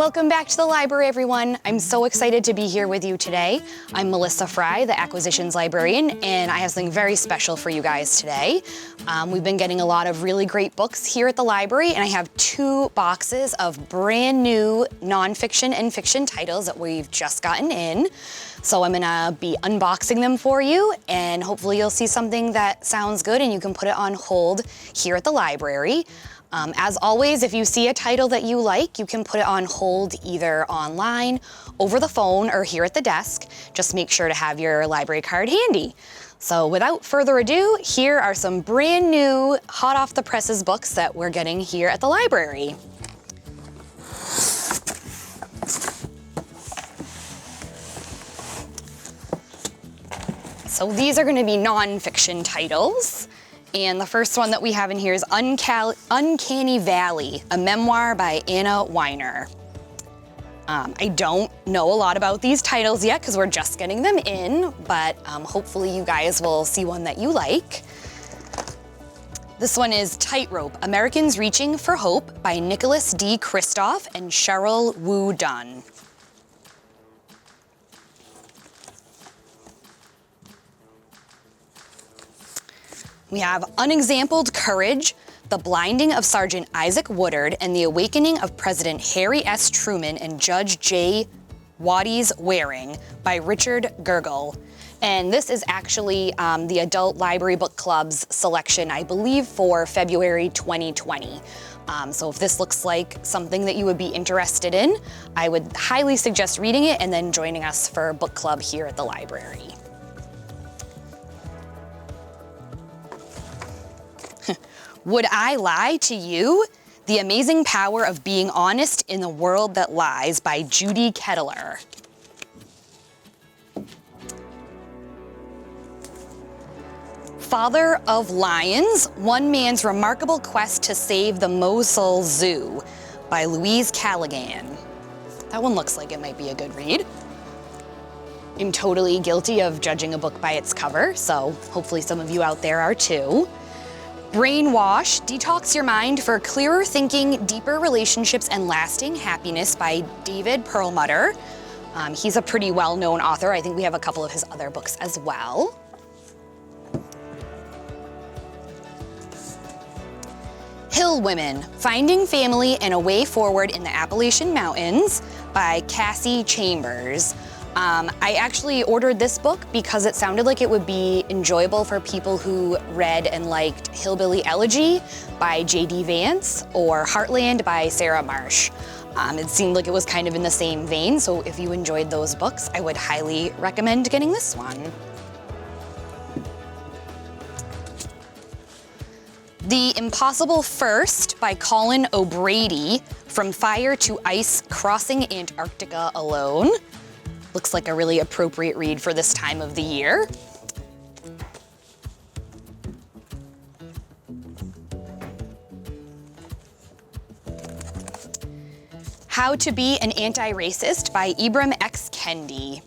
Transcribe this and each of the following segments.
Welcome back to the library, everyone. I'm so excited to be here with you today. I'm Melissa Fry, the Acquisitions Librarian, and I have something very special for you guys today. We've been getting a lot of really great books here at the library, and I have 2 boxes of brand new nonfiction and fiction titles that we've just gotten in. So I'm gonna be unboxing them for you, and hopefully you'll see something that sounds good and you can put it on hold here at the library. As always, if you see a title that you like, you can put it on hold either online, over the phone, or here at the desk. Just make sure to have your library card handy. So without further ado, here are some brand new, hot off the presses books that we're getting here at the library. So these are gonna be nonfiction titles. And the first one that we have in here is Uncanny Valley, a memoir by Whiner. I don't know a lot about these titles yet because we're just getting them in, but hopefully you guys will see one that you like. This one is Tightrope, Americans Reaching for Hope by Nicholas D. Kristof and Cheryl Wu Dunn. We have Unexampled Courage, The Blinding of Sergeant Isaac Woodard and the Awakening of President Harry S. Truman and Judge J. Waddy's Waring by Richard Gergel. And this is actually the Adult Library Book Club's selection, I believe, for February 2020. So if this looks like something that you would be interested in, I would highly suggest reading it and then joining us for book club here at the library. Would I Lie to You? The Amazing Power of Being Honest in the World That Lies by Judy Kettler. Father of Lions, One Man's Remarkable Quest to Save the Mosul Zoo by Louise Callaghan. That one looks like it might be a good read. I'm totally guilty of judging a book by its cover, so hopefully some of you out there are too. Brainwash, Detox Your Mind for Clearer Thinking, Deeper Relationships, and Lasting Happiness by David Perlmutter. He's a pretty well-known author. I think we have a couple of his other books as well. Hill Women, Finding Family and a Way Forward in the Appalachian Mountains by Cassie Chambers. I actually ordered this book because it sounded like it would be enjoyable for people who read and liked Hillbilly Elegy by J.D. Vance or Heartland by Sarah Marsh. It seemed like it was kind of in the same vein, so if you enjoyed those books, I would highly recommend getting this one. The Impossible First by Colin O'Brady, From Fire to Ice, Crossing Antarctica Alone. Looks like a really appropriate read for this time of the year. How to Be an Anti-Racist by Ibram X. Kendi.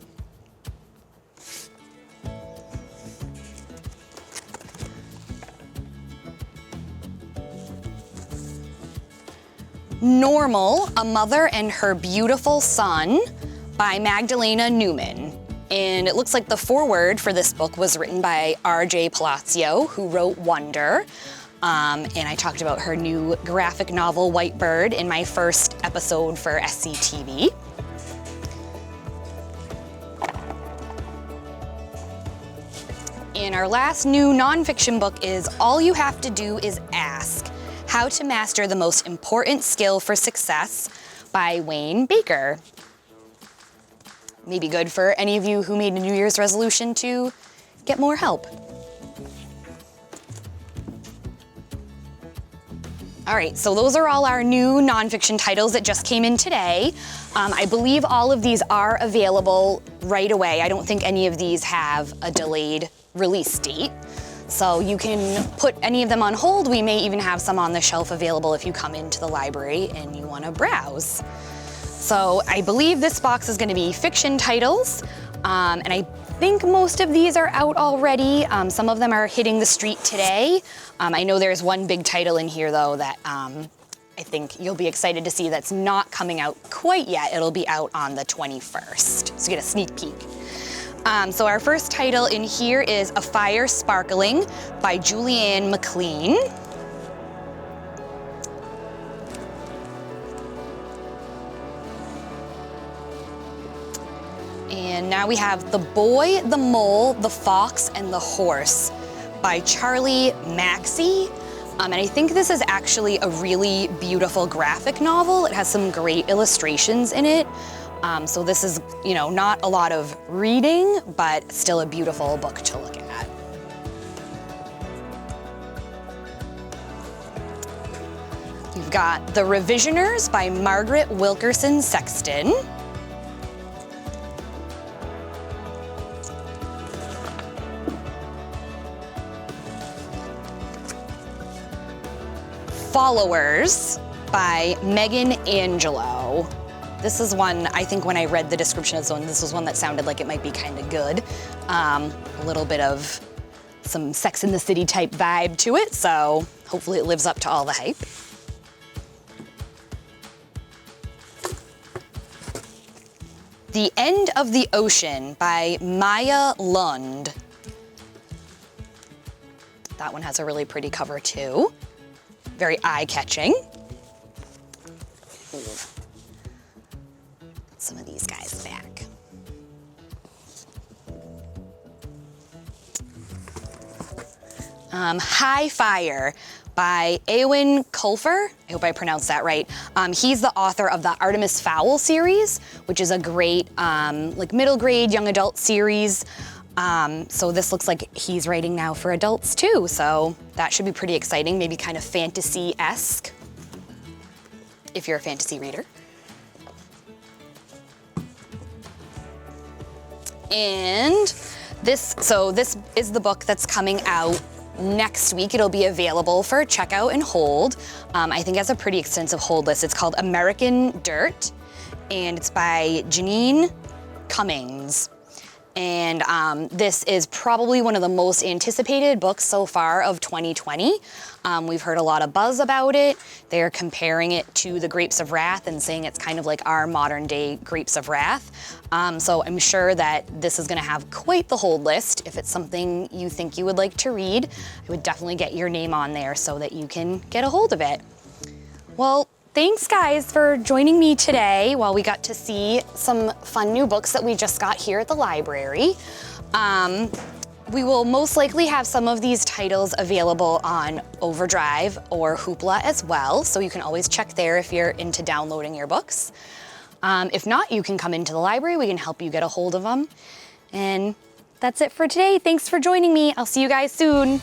Normal, A Mother and Her Beautiful Son by Magdalena Newman. And it looks like the foreword for this book was written by R.J. Palacio, who wrote Wonder. And I talked about her new graphic novel, White Bird, in my first episode for SCTV. And our last new nonfiction book is All You Have to Do Is Ask, How to Master the Most Important Skill for Success by Wayne Baker. Maybe good for any of you who made a New Year's resolution to get more help. All right, so those are all our new nonfiction titles that just came in today. I believe all of these are available right away. I don't think any of these have a delayed release date. So you can put any of them on hold. We may even have some on the shelf available if you come into the library and you want to browse. So I believe this box is going to be fiction titles, and I think most of these are out already. Some of them are hitting the street today. I know there's one big title in here though that I think you'll be excited to see that's not coming out quite yet. It'll be out on the 21st, so you get a sneak peek. So our first title in here is A Fire Sparkling by Julianne McLean. And now we have The Boy, the Mole, the Fox, and the Horse by Charlie Maxey. And I think this is actually a really beautiful graphic novel. It has some great illustrations in it. So this is, not a lot of reading, but still a beautiful book to look at. You've got The Revisioners by Margaret Wilkerson Sexton. Followers by Megan Angelo. This is one, I think when I read the description of this was one that sounded like it might be kind of good. A little bit of some Sex in the City type vibe to it, so hopefully it lives up to all the hype. The End of the Ocean by Maya Lund. That one has a really pretty cover too. Very eye-catching. Some of these guys back. High Fire by Eowyn Colfer. I hope I pronounced that right. He's the author of the Artemis Fowl series, which is a great middle grade young adult series. So this looks like he's writing now for adults too, so that should be pretty exciting, maybe kind of fantasy-esque, if you're a fantasy reader. And this is the book that's coming out next week. It'll be available for checkout and hold. I think it has a pretty extensive hold list. It's called American Dirt, and it's by Janine Cummings. And this is probably one of the most anticipated books so far of 2020. We've heard a lot of buzz about it. They're comparing it to The Grapes of Wrath and saying it's kind of like our modern day Grapes of Wrath. So I'm sure that this is gonna have quite the hold list. If it's something you think you would like to read, I would definitely get your name on there so that you can get a hold of it. Well, thanks guys for joining me today while we got to see some fun new books that we just got here at the library. We will most likely have some of these titles available on Overdrive or Hoopla as well, so you can always check there if you're into downloading your books. If not, you can come into the library, we can help you get a hold of them. And that's it for today. Thanks for joining me. I'll see you guys soon.